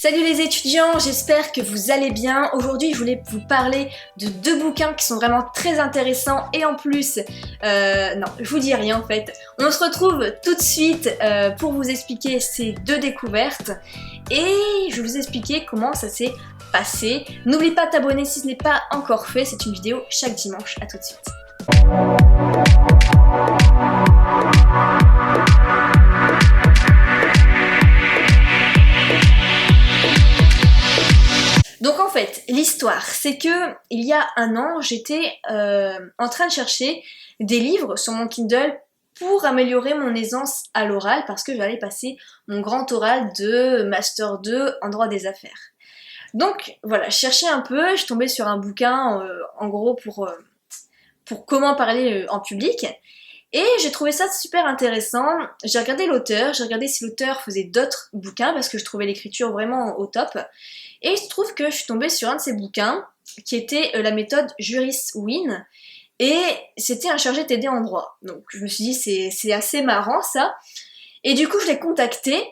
Salut les étudiants, j'espère que vous allez bien. Aujourd'hui, je voulais vous parler de deux bouquins qui sont vraiment très intéressants et en plus, non, je vous dis rien en fait. On se retrouve tout de suite pour vous expliquer ces deux découvertes et je vais vous expliquer comment ça s'est passé. N'oublie pas de t'abonner si ce n'est pas encore fait, c'est une vidéo chaque dimanche. À tout de suite. Donc en fait, l'histoire, c'est que il y a un an, j'étais en train de chercher des livres sur mon Kindle pour améliorer mon aisance à l'oral parce que j'allais passer mon grand oral de Master 2 en droit des affaires. Donc voilà, je cherchais un peu, je tombais sur un bouquin en gros pour comment parler en public. Et j'ai trouvé ça super intéressant. J'ai regardé l'auteur, j'ai regardé si l'auteur faisait d'autres bouquins parce que je trouvais l'écriture vraiment au top. Et il se trouve que je suis tombée sur un de ses bouquins qui était la méthode Juris Win. Et c'était un chargé TD en droit. Donc je me suis dit c'est assez marrant ça. Et du coup je l'ai contacté.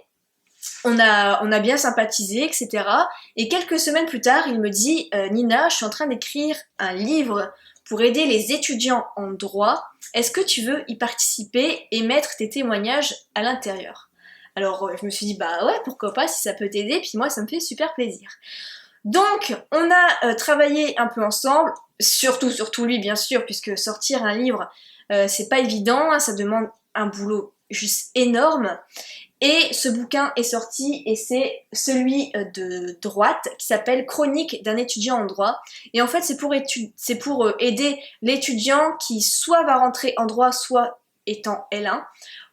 On a bien sympathisé, etc. Et quelques semaines plus tard, il me dit Nina, je suis en train d'écrire un livre pour aider les étudiants en droit. Est-ce que tu veux y participer et mettre tes témoignages à l'intérieur? Alors je me suis dit bah ouais, pourquoi pas si ça peut t'aider, puis moi ça me fait super plaisir. Donc on a travaillé un peu ensemble, surtout lui bien sûr, puisque sortir un livre c'est pas évident, hein, ça demande un boulot juste énorme. Et ce bouquin est sorti et c'est celui de droite qui s'appelle Chronique d'un étudiant en droit. Et en fait c'est pour aider l'étudiant qui soit va rentrer en droit soit étant L1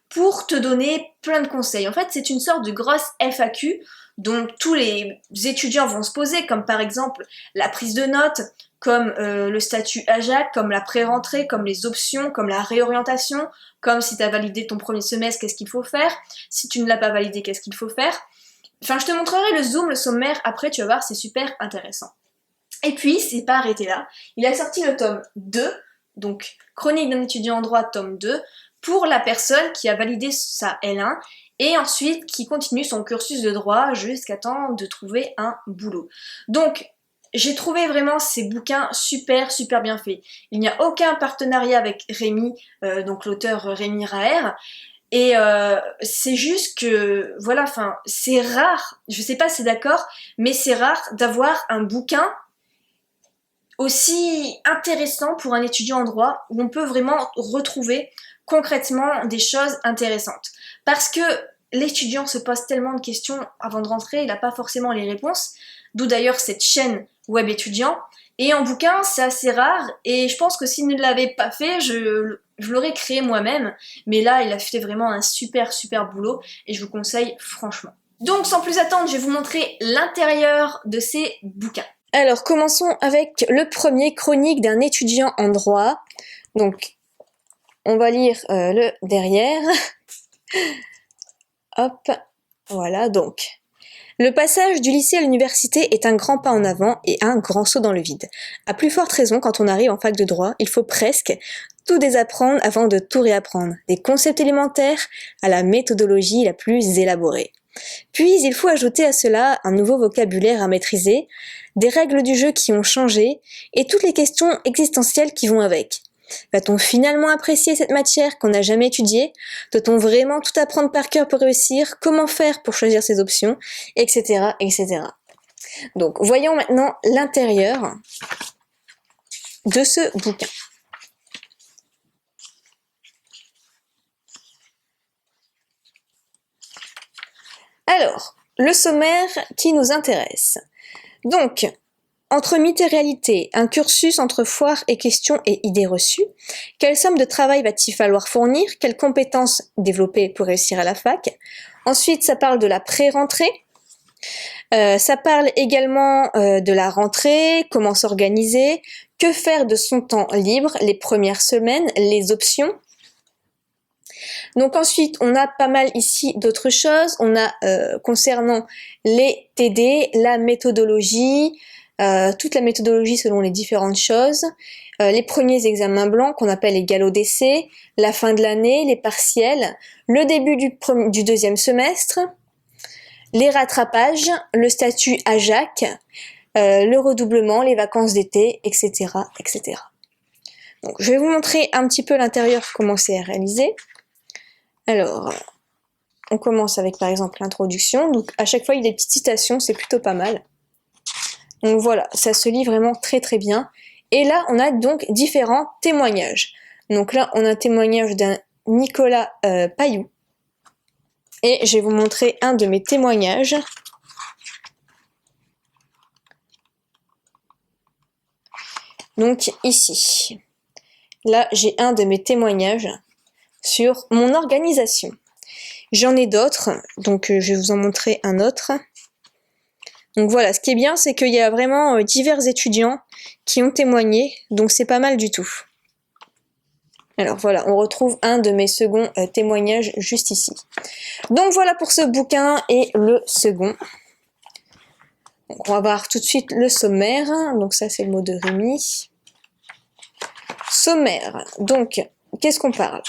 pour te donner plein de conseils. En fait c'est une sorte de grosse FAQ dont tous les étudiants vont se poser, comme par exemple la prise de notes, comme le statut AJAC, comme la pré-rentrée, comme les options, comme la réorientation, comme si tu as validé ton premier semestre, qu'est-ce qu'il faut faire, si tu ne l'as pas validé, qu'est-ce qu'il faut faire. Enfin, je te montrerai le zoom, le sommaire, après tu vas voir, c'est super intéressant. Et puis, c'est pas arrêté là, il a sorti le tome 2, donc Chronique d'un étudiant en droit, tome 2, pour la personne qui a validé sa L1, et ensuite qui continue son cursus de droit jusqu'à temps de trouver un boulot. Donc, j'ai trouvé vraiment ces bouquins super bien faits. Il n'y a aucun partenariat avec Rémi, donc l'auteur Rémi Raher, et c'est juste que, voilà, enfin, c'est rare, je sais pas si c'est d'accord, mais c'est rare d'avoir un bouquin aussi intéressant pour un étudiant en droit, où on peut vraiment retrouver concrètement des choses intéressantes. Parce que l'étudiant se pose tellement de questions avant de rentrer, il n'a pas forcément les réponses, d'où d'ailleurs cette chaîne web étudiant. Et en bouquin, c'est assez rare, et je pense que s'il ne l'avait pas fait, je l'aurais créé moi-même. Mais là, il a fait vraiment un super boulot, et je vous conseille franchement. Donc sans plus attendre, je vais vous montrer l'intérieur de ces bouquins. Alors commençons avec le premier, Chronique d'un étudiant en droit. Donc on va lire le derrière. Hop, voilà donc. Le passage du lycée à l'université est un grand pas en avant et un grand saut dans le vide. À plus forte raison, quand on arrive en fac de droit, il faut presque tout désapprendre avant de tout réapprendre, des concepts élémentaires à la méthodologie la plus élaborée. Puis il faut ajouter à cela un nouveau vocabulaire à maîtriser, des règles du jeu qui ont changé et toutes les questions existentielles qui vont avec. Va-t-on finalement apprécier cette matière qu'on n'a jamais étudiée? Doit-on vraiment tout apprendre par cœur pour réussir? Comment faire pour choisir ses options? Etc. Donc voyons maintenant l'intérieur de ce bouquin. Alors, le sommaire qui nous intéresse. Donc, entre mythe et réalité, un cursus entre foire et questions et idées reçues. Quelle somme de travail va-t-il falloir fournir? Quelles compétences développer pour réussir à la fac? Ensuite, ça parle de la pré-rentrée. Ça parle également de la rentrée, comment s'organiser, que faire de son temps libre, les premières semaines, les options. Donc ensuite, on a pas mal ici d'autres choses. On a concernant les TD, la méthodologie, toute la méthodologie selon les différentes choses, les premiers examens blancs qu'on appelle les galops d'essai, la fin de l'année, les partiels, le début du deuxième semestre, les rattrapages, le statut à Jacques, le redoublement, les vacances d'été, etc., etc. Donc, je vais vous montrer un petit peu l'intérieur, comment c'est réalisé. Alors, on commence avec par exemple l'introduction. Donc, à chaque fois, il y a des petites citations, c'est plutôt pas mal. Donc voilà, ça se lit vraiment très très bien. Et là, on a donc différents témoignages. Donc là, on a un témoignage d'un Nicolas Pailloux. Et je vais vous montrer un de mes témoignages. Donc ici, là, j'ai un de mes témoignages sur mon organisation. J'en ai d'autres, donc je vais vous en montrer un autre. Donc voilà, ce qui est bien, c'est qu'il y a vraiment divers étudiants qui ont témoigné, donc c'est pas mal du tout. Alors voilà, on retrouve un de mes seconds témoignages juste ici. Donc voilà pour ce bouquin et le second. Donc on va voir tout de suite le sommaire. Donc ça c'est le mot de Rémi. Sommaire. Donc, qu'est-ce qu'on parle?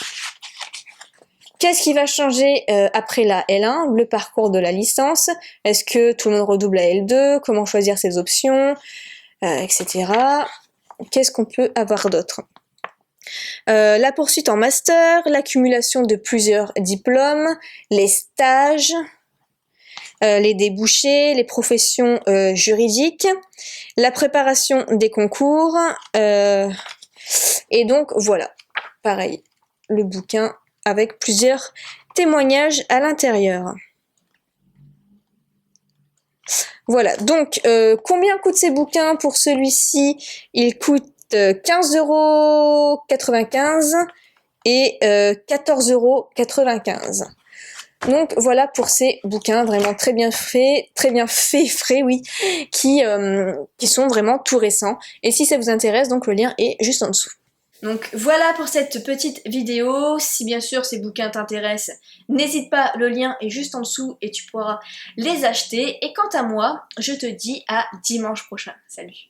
Qu'est-ce qui va changer après la L1, le parcours de la licence? Est-ce que tout le monde redouble la L2? Comment choisir ses options? Etc. Qu'est-ce qu'on peut avoir d'autre? La poursuite en master, l'accumulation de plusieurs diplômes, les stages, les débouchés, les professions juridiques, la préparation des concours, et donc voilà, pareil, le bouquin avec plusieurs témoignages à l'intérieur. Voilà, donc combien coûtent ces bouquins? Pour celui-ci, il coûte 15,95 € et 14,95 €. Donc voilà pour ces bouquins vraiment très bien faits, frais, oui, qui sont vraiment tout récents. Et si ça vous intéresse, donc le lien est juste en dessous. Donc voilà pour cette petite vidéo. Si bien sûr ces bouquins t'intéressent, n'hésite pas, le lien est juste en dessous et tu pourras les acheter. Et quant à moi, je te dis à dimanche prochain. Salut!